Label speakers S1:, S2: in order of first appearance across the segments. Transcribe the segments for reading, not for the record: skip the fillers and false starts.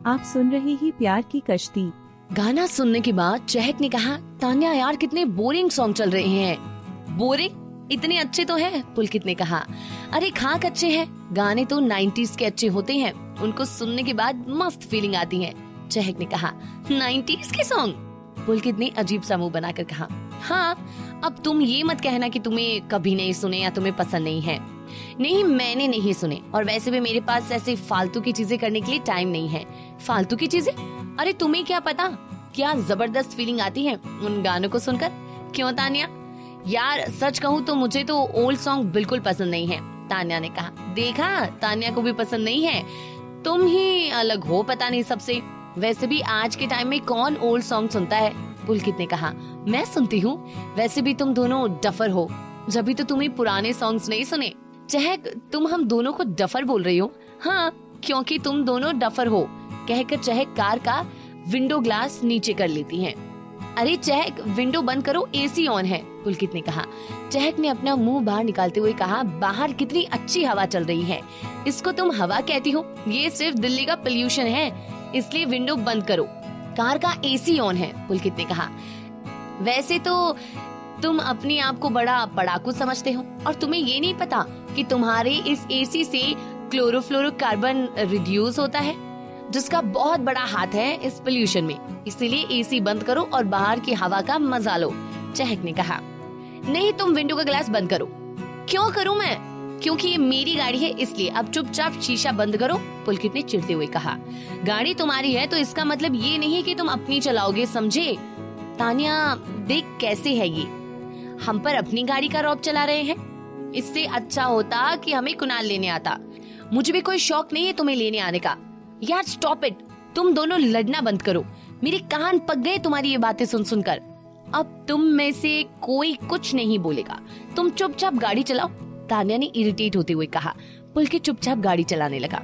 S1: आप सुन रहे हैं प्यार की कश्ती।
S2: गाना सुनने के बाद चहक ने कहा, तान्या यार कितने बोरिंग सॉन्ग चल रहे हैं। बोरिंग? इतने अच्छे तो हैं। पुलकित ने कहा, अरे खाक अच्छे हैं, गाने तो 90s के अच्छे होते हैं, उनको सुनने के बाद मस्त फीलिंग आती है। चहक ने कहा, 90s के सॉन्ग? पुलकित ने अजीब सा मुंह बनाकर कहा, हाँ अब तुम ये मत कहना कि तुम्हें कभी नहीं सुने या तुम्हें पसंद नहीं है। नहीं, मैंने नहीं सुने, और वैसे भी मेरे पास ऐसे फालतू की चीजें करने के लिए टाइम नहीं है। फालतू की चीजें? अरे तुम्हें क्या पता क्या जबरदस्त फीलिंग आती है उन गानों को सुनकर। क्यों तान्या? यार सच कहूँ तो मुझे तो ओल्ड सॉन्ग बिल्कुल पसंद नहीं है। तान्या ने कहा, देखा तान्या को भी पसंद नहीं है, तुम ही अलग हो पता नहीं सबसे। वैसे भी आज के टाइम में कौन ओल्ड सॉन्ग सुनता है? पुलकित ने कहा, मैं सुनती हूँ, वैसे भी तुम दोनों डफर हो, जब भी तो तुम्हें पुराने सॉन्ग्स नहीं सुने। चहक, तुम हम दोनों को डफर बोल रही हो? हाँ, क्योंकि तुम दोनों डफर हो, कहकर चहक कार का विंडो ग्लास नीचे कर लेती हैं। अरे चहक, विंडो बंद करो, एसी ऑन है, पुलकित ने कहा। चहक ने अपना मुंह बाहर निकालते हुए कहा, बाहर कितनी अच्छी हवा चल रही है, इसको तुम हवा कहती हो? ये सिर्फ दिल्ली का पोल्यूशन है, इसलिए विंडो बंद करो। कार का एसी ऑन है, पुलकित ने कहा। वैसे तो तुम अपने आप को बड़ा पढ़ाकू समझते हो, और तुम्हें ये नहीं पता कि तुम्हारे इस एसी से क्लोरोफ्लोरोकार्बन रिड्यूस होता है, जिसका बहुत बड़ा हाथ है इस पोल्यूशन में। इसीलिए एसी बंद करो और बाहर की हवा का मजा लो। चहक ने कहा, नहीं तुम विंडो का ग्लास बंद करो। क्यों करूं मैं? क्योंकि ये मेरी गाड़ी है, इसलिए अब चुपचाप शीशा बंद करो, पुलकित ने चिढ़ते हुए कहा। गाड़ी तुम्हारी है तो इसका मतलब ये नहीं कि तुम अपनी चलाओगे, समझे? तान्या देख कैसे है ये, हम पर अपनी गाड़ी का रौब चला रहे हैं। इससे अच्छा होता कि हमें कुणाल लेने आता। मुझे भी कोई शौक नहीं है तुम्हें लेने आने का। यार स्टॉप इट, तुम दोनों लड़ना बंद करो, मेरे कान पक गए तुम्हारी ये बातें सुन सुनकर। अब तुम में से कोई कुछ नहीं बोलेगा, तुम चुपचाप गाड़ी चलाओ, तान्या ने इरिटेट होते हुए कहा। पुलकित चुपचाप गाड़ी चलाने लगा।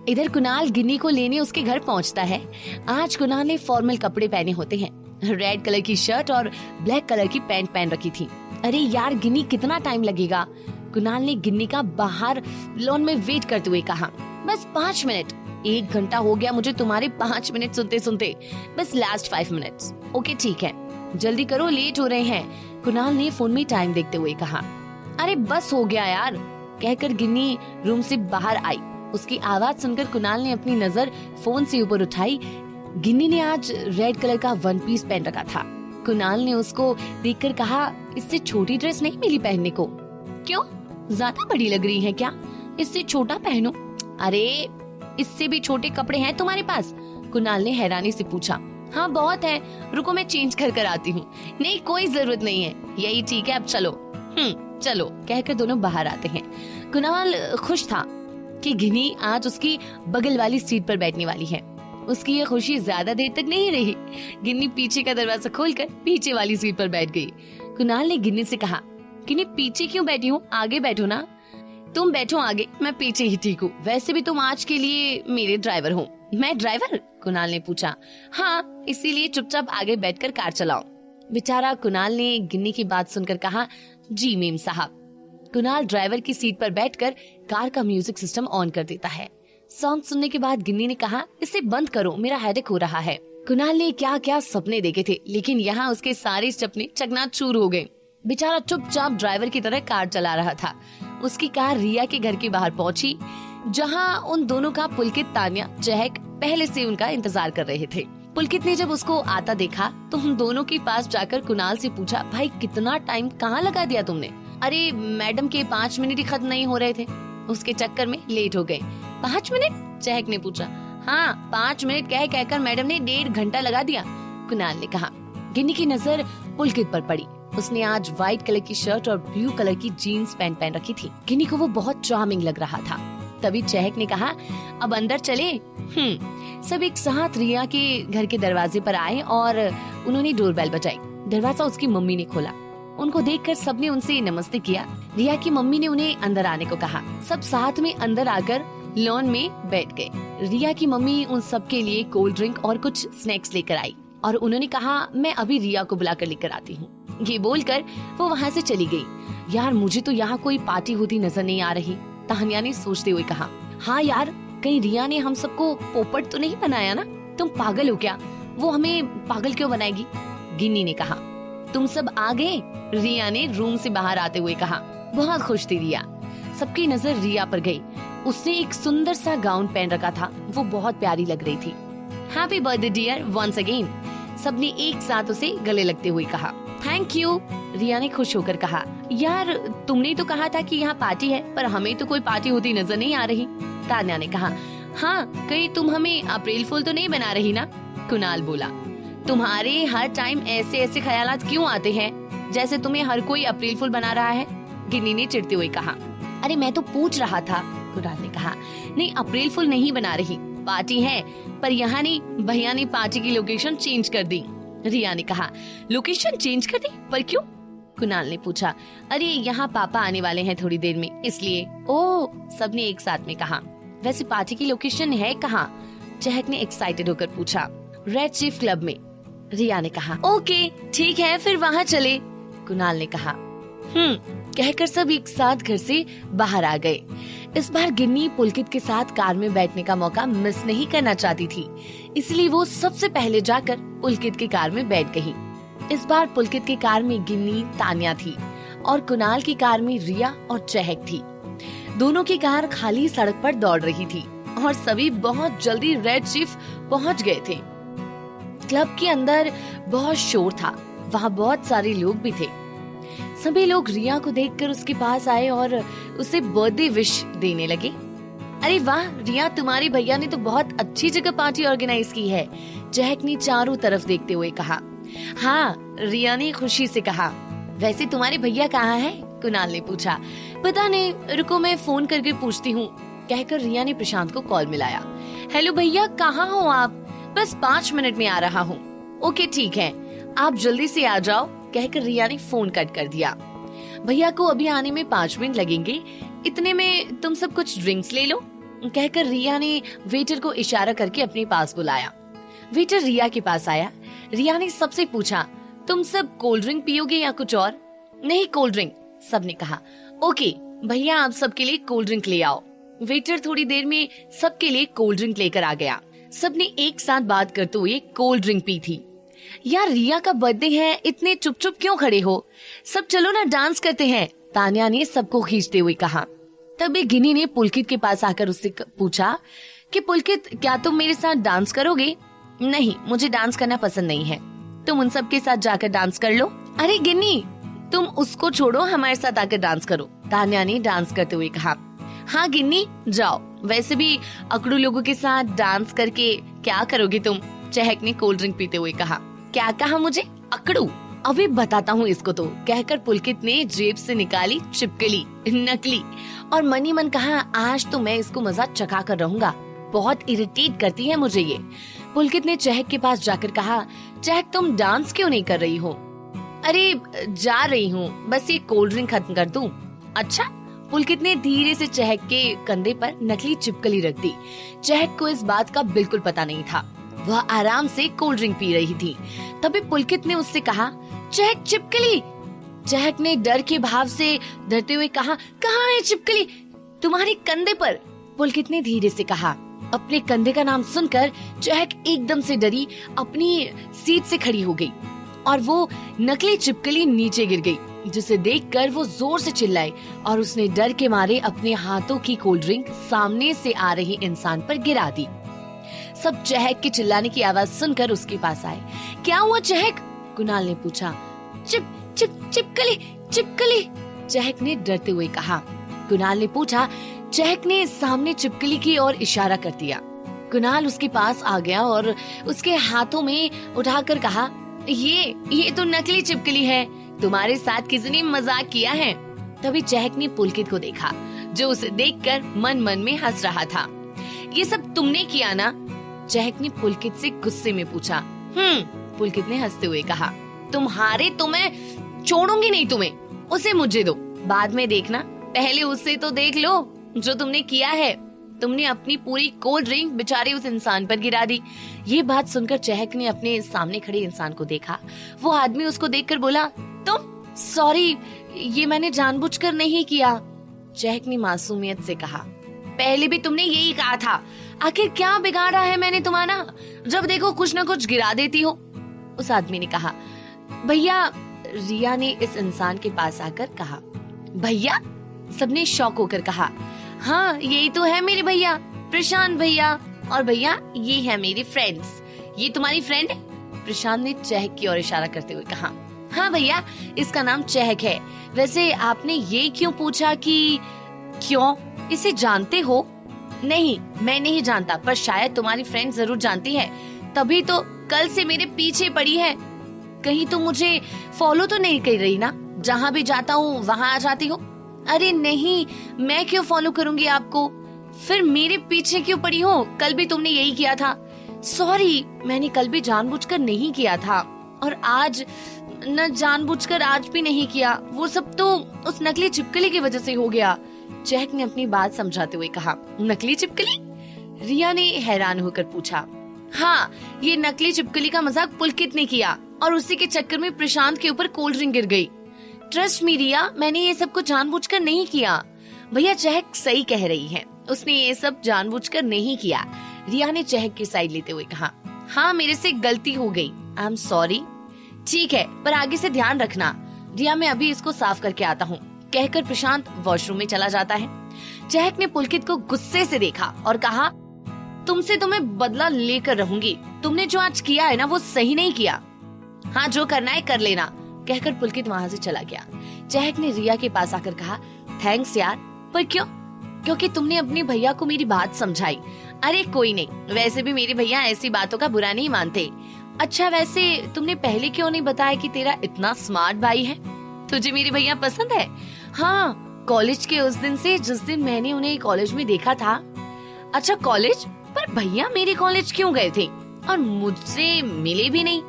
S2: इधर कुणाल गिन्नी को लेने उसके घर पहुंचता है। आज कुणाल ने फॉर्मल कपड़े पहने होते हैं, रेड कलर की शर्ट और ब्लैक कलर की पैंट पहन रखी थी। अरे यार गिन्नी, कितना टाइम लगेगा? कुणाल ने गिन्नी का बाहर लॉन में वेट करते हुए कहा। बस 5 मिनट। 1 घंटा हो गया मुझे तुम्हारे 5 मिनट सुनते सुनते, बस लास्ट 5 मिनट्स। ओके ठीक है, जल्दी करो, लेट हो रहे हैं, कुणाल ने फोन में टाइम देखते हुए कहा। अरे बस हो गया यार, कहकर गिन्नी रूम से बाहर आई। उसकी आवाज सुनकर कुणाल ने अपनी नजर फोन से ऊपर उठाई। गिन्नी ने आज रेड कलर का 1 पीस पहन रखा था। कुणाल ने उसको देखकर कहा, इससे छोटी ड्रेस नहीं मिली पहनने को? क्यों, ज्यादा बड़ी लग रही है क्या? इससे छोटा पहनो। अरे इससे भी छोटे कपड़े हैं तुम्हारे पास? कुणाल ने हैरानी से पूछा। हाँ बहुत है, रुको मैं चेंज कर आती हूँ। नहीं कोई जरूरत नहीं है, यही ठीक है, अब चलो। चलो, कहकर दोनों बाहर आते हैं। कुणाल खुश था कि गिन्नी आज उसकी बगल वाली सीट पर बैठने वाली है। उसकी ये खुशी ज्यादा देर तक नहीं रही। गिन्नी पीछे का दरवाजा खोलकर पीछे वाली सीट पर बैठ गई। कुणाल ने गिन्नी से कहा, गिन्नी पीछे क्यों बैठी हूँ, आगे बैठो ना। तुम बैठो आगे, मैं पीछे ही ठीक हूँ, वैसे भी तुम आज के लिए मेरे ड्राइवर हो। मैं ड्राइवर? कुणाल ने पूछा। हाँ, इसीलिए चुपचाप आगे बैठकर कार चलाओ। बेचारा कुणाल ने गिन्नी की बात सुनकर कहा, जी मेम साहब। कुणाल ड्राइवर की सीट पर बैठकर कार का म्यूजिक सिस्टम ऑन कर देता है। सॉन्ग सुनने के बाद गिन्नी ने कहा, इसे बंद करो, मेरा हेडेक हो रहा है। कुणाल ने क्या क्या सपने देखे थे, लेकिन यहाँ उसके सारे सपने चकनाचूर हो गए। बेचारा चुपचाप ड्राइवर की तरह कार चला रहा था। उसकी कार रिया के घर के बाहर पहुंची, जहाँ उन दोनों का पुलकित, तान्या, चहक पहले से उनका इंतजार कर रहे थे। पुलकित ने जब उसको आता देखा तो उन दोनों के पास जाकर कुणाल से पूछा, भाई कितना टाइम कहाँ लगा दिया तुमने? अरे मैडम के 5 मिनट ही खत्म नहीं हो रहे थे, उसके चक्कर में लेट हो गए। 5 मिनट? चहक ने पूछा। हाँ 5 मिनट कहकर मैडम ने 1.5 घंटा लगा दिया, कुणाल ने कहा। गिन्नी की नजर पुलकित पर पड़ी। उसने आज व्हाइट कलर की शर्ट और ब्लू कलर की जीन्स पैंट पहन रखी थी। गिन्नी को वो बहुत चार्मिंग लग रहा था। तभी चहक ने कहा, अब अंदर चले। सब एक साथ रिया के घर के दरवाजे पर आए और उन्होंने डोरबेल बजाई। दरवाजा उसकी मम्मी ने खोला। उनको देखकर सबने उनसे नमस्ते किया। रिया की मम्मी ने उन्हें अंदर आने को कहा। सब साथ में अंदर आकर लॉन में बैठ गए। रिया की मम्मी उन सब के लिए कोल्ड ड्रिंक और कुछ स्नैक्स लेकर आई और उन्होंने कहा, मैं अभी रिया को बुलाकर लेकर आती हूँ। ये बोलकर वो वहाँ से चली गई। यार मुझे तो यहाँ कोई पार्टी होती नजर नहीं आ रही, तान्या ने सोचते हुए कहा। हाँ यार, कहीं रिया ने हम सबको पोपट तो नहीं बनाया ना? तुम पागल हो क्या? वो हमें पागल क्यों बनाएगी? गिन्नी ने कहा। तुम सब आ गए? रिया ने रूम से बाहर आते हुए कहा। बहुत खुश थी रिया। सबकी नजर रिया पर गई। उसने एक सुंदर सा गाउन पहन रखा था, वो बहुत प्यारी लग रही थी। Happy birthday dear once again, सबने एक साथ उसे गले लगते हुए कहा। थैंक यू, रिया ने खुश होकर कहा। यार तुमने तो कहा था कि यहाँ पार्टी है, पर हमें तो कोई पार्टी होती नजर नहीं आ रही, तान्या ने कहा। हाँ, कहीं तुम हमें अप्रैल फूल तो नहीं बना रही ना? कुणाल बोला। तुम्हारे हर टाइम ऐसे ऐसे ख्यालात क्यों आते हैं, जैसे तुम्हें हर कोई अप्रैल फूल बना रहा है? गिन्नी ने चिढ़ते हुए कहा। अरे मैं तो पूछ रहा था, कुणाल ने कहा। नहीं, अप्रैल फूल नहीं बना रही, पार्टी है, पर यहाँ नहीं, भैया ने पार्टी की लोकेशन चेंज कर दी, रिया ने कहा। लोकेशन चेंज कर दी? पर क्यों? कुणाल ने पूछा। अरे यहाँ पापा आने वाले हैं थोड़ी देर में, इसलिए। ओह, सबने एक साथ में कहा। वैसे पार्टी की लोकेशन है कहाँ? चहक ने एक्साइटेड होकर पूछा। रेड चीफ क्लब में, रिया ने कहा। ओके ठीक है, फिर वहाँ चले, कुणाल ने कहा। कहकर सब एक साथ घर से बाहर आ गए। इस बार गिन्नी पुलकित के साथ कार में बैठने का मौका मिस नहीं करना चाहती थी, इसलिए वो सबसे पहले जाकर पुलकित की कार में बैठ गई। इस बार पुलकित की कार में गिन्नी, तान्या थी और कुणाल की कार में रिया और चहक थी। दोनों की कार खाली सड़क पर दौड़ रही थी और सभी बहुत जल्दी रेड चीफ पहुंच गए थे। क्लब के अंदर बहुत शोर था, वहाँ बहुत सारे लोग भी थे। सभी लोग रिया को देखकर उसके पास आए और उसे बर्थडे विश देने लगे। अरे वाह रिया, तुम्हारे भैया ने तो बहुत अच्छी जगह पार्टी ऑर्गेनाइज की है, चहक ने चारों तरफ देखते हुए कहा। हाँ, रिया ने खुशी से कहा। वैसे तुम्हारे भैया कहाँ हैं? कुणाल ने पूछा। पता नहीं, रुको मैं फोन करके पूछती हूँ, कहकर रिया ने प्रशांत को कॉल मिलाया। हेलो भैया, कहाँ हो आप? बस 5 मिनट में आ रहा हूँ। ओके ठीक है, आप जल्दी से आ जाओ, कहकर रिया ने फोन कट कर दिया। भैया को अभी आने में 5 मिनट लगेंगे, इतने में तुम सब कुछ ड्रिंक्स ले लो, कहकर रिया ने वेटर को इशारा करके अपने पास बुलाया। वेटर रिया के पास आया। रिया ने सबसे पूछा, तुम सब कोल्ड ड्रिंक पियोगे या कुछ और? नहीं, कोल्ड ड्रिंक, सबने कहा। ओके भैया, आप सबके लिए कोल्ड ड्रिंक ले आओ। वेटर थोड़ी देर में सबके लिए कोल्ड ड्रिंक लेकर आ गया। सबने एक साथ बात करते हुए कोल्ड ड्रिंक पी थी। यार रिया का बर्थडे है, इतने चुप चुप क्यों खड़े हो? सब चलो ना, डांस करते हैं, तान्या ने सबको खींचते हुए कहा। तभी गिन्नी ने पुलकित के पास आकर उससे पूछा कि पुलकित, क्या तुम मेरे साथ डांस करोगे? नहीं, मुझे डांस करना पसंद नहीं है, तुम उन सब के साथ जाकर डांस कर लो। अरे गिन्नी, तुम उसको छोड़ो, हमारे साथ आकर डांस करो, तान्या ने डांस करते हुए कहा। हाँ गिन्नी, जाओ, वैसे भी अकड़ू लोगों के साथ डांस करके क्या करोगे तुम? चहक ने कोल्ड ड्रिंक पीते हुए कहा। क्या कहा मुझे? अकड़ू? अभी बताता हूँ इसको तो, कहकर पुलकित ने जेब से निकाली छिपकली, नकली, और मनी मन कहा, आज तो मैं इसको मजा चखा कर रहूंगा, बहुत इरिटेट करती है मुझे ये। पुलकित ने चहक के पास जाकर कहा, चहक तुम डांस क्यों नहीं कर रही हो? अरे जा रही हूँ, बस ये कोल्ड ड्रिंक खत्म कर दूं। अच्छा, पुलकित ने धीरे से चहक के कंधे पर नकली छिपकली रख दी। चहक को इस बात का बिल्कुल पता नहीं था, वह आराम से कोल्ड ड्रिंक पी रही थी। तभी पुलकित ने उससे कहा, चहक छिपकली। चहक ने डर के भाव से डरते हुए कहा, कहाँ है छिपकली? तुम्हारे कंधे पर, पुलकित ने धीरे से कहा। अपने कंधे का नाम सुनकर चहक एकदम से डरी, अपनी सीट से खड़ी हो गई और वो नकली छिपकली नीचे गिर गई, जिसे देखकर वो जोर से चिल्लाई और उसने डर के मारे अपने हाथों की कोल्ड ड्रिंक सामने से आ रही इंसान पर गिरा दी। सब चहक के चिल्लाने की आवाज सुनकर उसके पास आए। क्या हुआ चहक? कुणाल ने पूछा। छिपकली, छिपकली, चहक ने डरते हुए कहा। कुणाल ने पूछा। चहक ने सामने छिपकली की ओर इशारा कर दिया। कुणाल उसके पास आ गया और उसके हाथों में उठाकर कहा, ये तो नकली छिपकली है, तुम्हारे साथ किसी ने मजाक किया है। तभी चहक ने पुलकित को देखा, जो उसे देखकर मन मन में हंस रहा था। ये सब तुमने किया ना? चहक ने पुलकित से गुस्से में पूछा। पुलकित ने हंसते हुए कहा, तुम्हारे तो मैं छोड़ूंगी नहीं तुम्हें, उसे मुझे दो, बाद में देखना, पहले उससे तो देख लो जो तुमने किया है। तुमने अपनी पूरी कोल्ड ड्रिंक बेचारे उस इंसान पर गिरा दी। ये बात सुनकर चहक ने अपने सामने खड़े इंसान को देखा। वो आदमी उसको देखकर बोला, तुम? सॉरी, ये मैंने जानबूझकर नहीं किया। चहक ने मासूमियत से कहा। पहले भी तुमने यही कहा था। आखिर क्या बिगाड़ा है मैंने तुम्हारा, जब देखो कुछ न कुछ गिरा देती हो। उस आदमी ने कहा, भैया। रिया ने इस इंसान के पास आकर कहा, भैया? सबने शॉक होकर कहा, हाँ यही तो है मेरे भैया, प्रशांत भैया। और भैया ये है मेरी फ्रेंड्स। ये तुम्हारी फ्रेंड है? प्रशांत ने चहक की ओर इशारा करते हुए कहा, हाँ भैया इसका नाम चहक है। वैसे आपने ये क्यों पूछा कि क्यों, इसे जानते हो? नहीं मैं नहीं जानता, पर शायद तुम्हारी फ्रेंड जरूर जानती है, तभी तो कल से मेरे पीछे पड़ी है। कहीं तो मुझे फॉलो तो नहीं कर रही ना? जहाँ भी जाता हूँ वहाँ आ जाती हो। अरे नहीं, मैं क्यों फॉलो करूंगी आपको? फिर मेरे पीछे क्यों पड़ी हो? कल भी तुमने यही किया था। सॉरी, मैंने कल भी जानबूझकर नहीं किया था, और आज न जानबूझकर आज भी नहीं किया। वो सब तो उस नकली छिपकली की वजह से हो गया। चहक ने अपनी बात समझाते हुए कहा, नकली छिपकली? रिया ने हैरान होकर पूछा। हाँ, ये नकली छिपकली का मजाक पुलकित ने किया, और उसी के चक्कर में प्रशांत के ऊपर कोल्ड ड्रिंक गिर गई। ट्रस्ट मी रिया, मैंने ये सब कुछ जानबूझकर नहीं किया। भैया चहक सही कह रही है, उसने ये सब जानबूझकर नहीं किया। रिया ने चहक की साइड लेते हुए कहा, हाँ मेरे से गलती हो गई, आई एम सॉरी। ठीक है, पर आगे से ध्यान रखना। रिया मैं अभी इसको साफ करके आता हूँ, कहकर प्रशांत वॉशरूम में चला जाता है। चहक ने पुलकित को गुस्से से देखा और कहा, तुमसे तो मैं बदला लेकर रहूंगी। तुमने जो आज किया है ना वो सही नहीं किया। हाँ जो करना है कर लेना, कहकर पुलकित वहाँ से चला गया। चहक ने रिया के पास आकर कहा, थैंक्स यार। पर क्यों? क्योंकि तुमने अपने भैया को मेरी बात समझाई। अरे कोई नहीं, वैसे भी मेरे भैया ऐसी बातों का बुरा नहीं मानते। अच्छा वैसे तुमने पहले क्यों नहीं बताया कि तेरा इतना स्मार्ट भाई है? तुझे मेरे भैया पसंद है? हाँ, कॉलेज के उस दिन से जिस दिन मैंने उन्हें कॉलेज में देखा था। अच्छा कॉलेज? पर भैया मेरे कॉलेज क्यों गए थे और मुझसे मिले भी नहीं?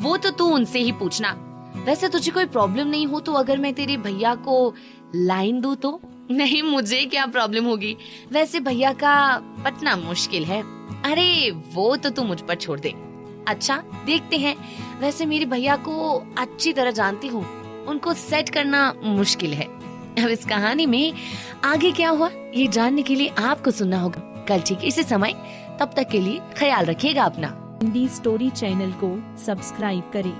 S2: वो तो तू उनसे ही पूछना। वैसे तुझे कोई प्रॉब्लम नहीं हो तो अगर मैं तेरे भैया को लाइन दूं तो? नहीं, मुझे क्या प्रॉब्लम होगी, वैसे भैया का पटना मुश्किल है। अरे वो तो तू मुझ पर छोड़ दे। अच्छा देखते हैं, वैसे मेरे भैया को अच्छी तरह जानती हूँ, उनको सेट करना मुश्किल है। अब इस कहानी में आगे क्या हुआ ये जानने के लिए आपको सुनना होगा कल ठीक इसी समय। तब तक के लिए ख्याल रखिएगा अपना।
S1: हिंदी स्टोरी चैनल को सब्सक्राइब करें।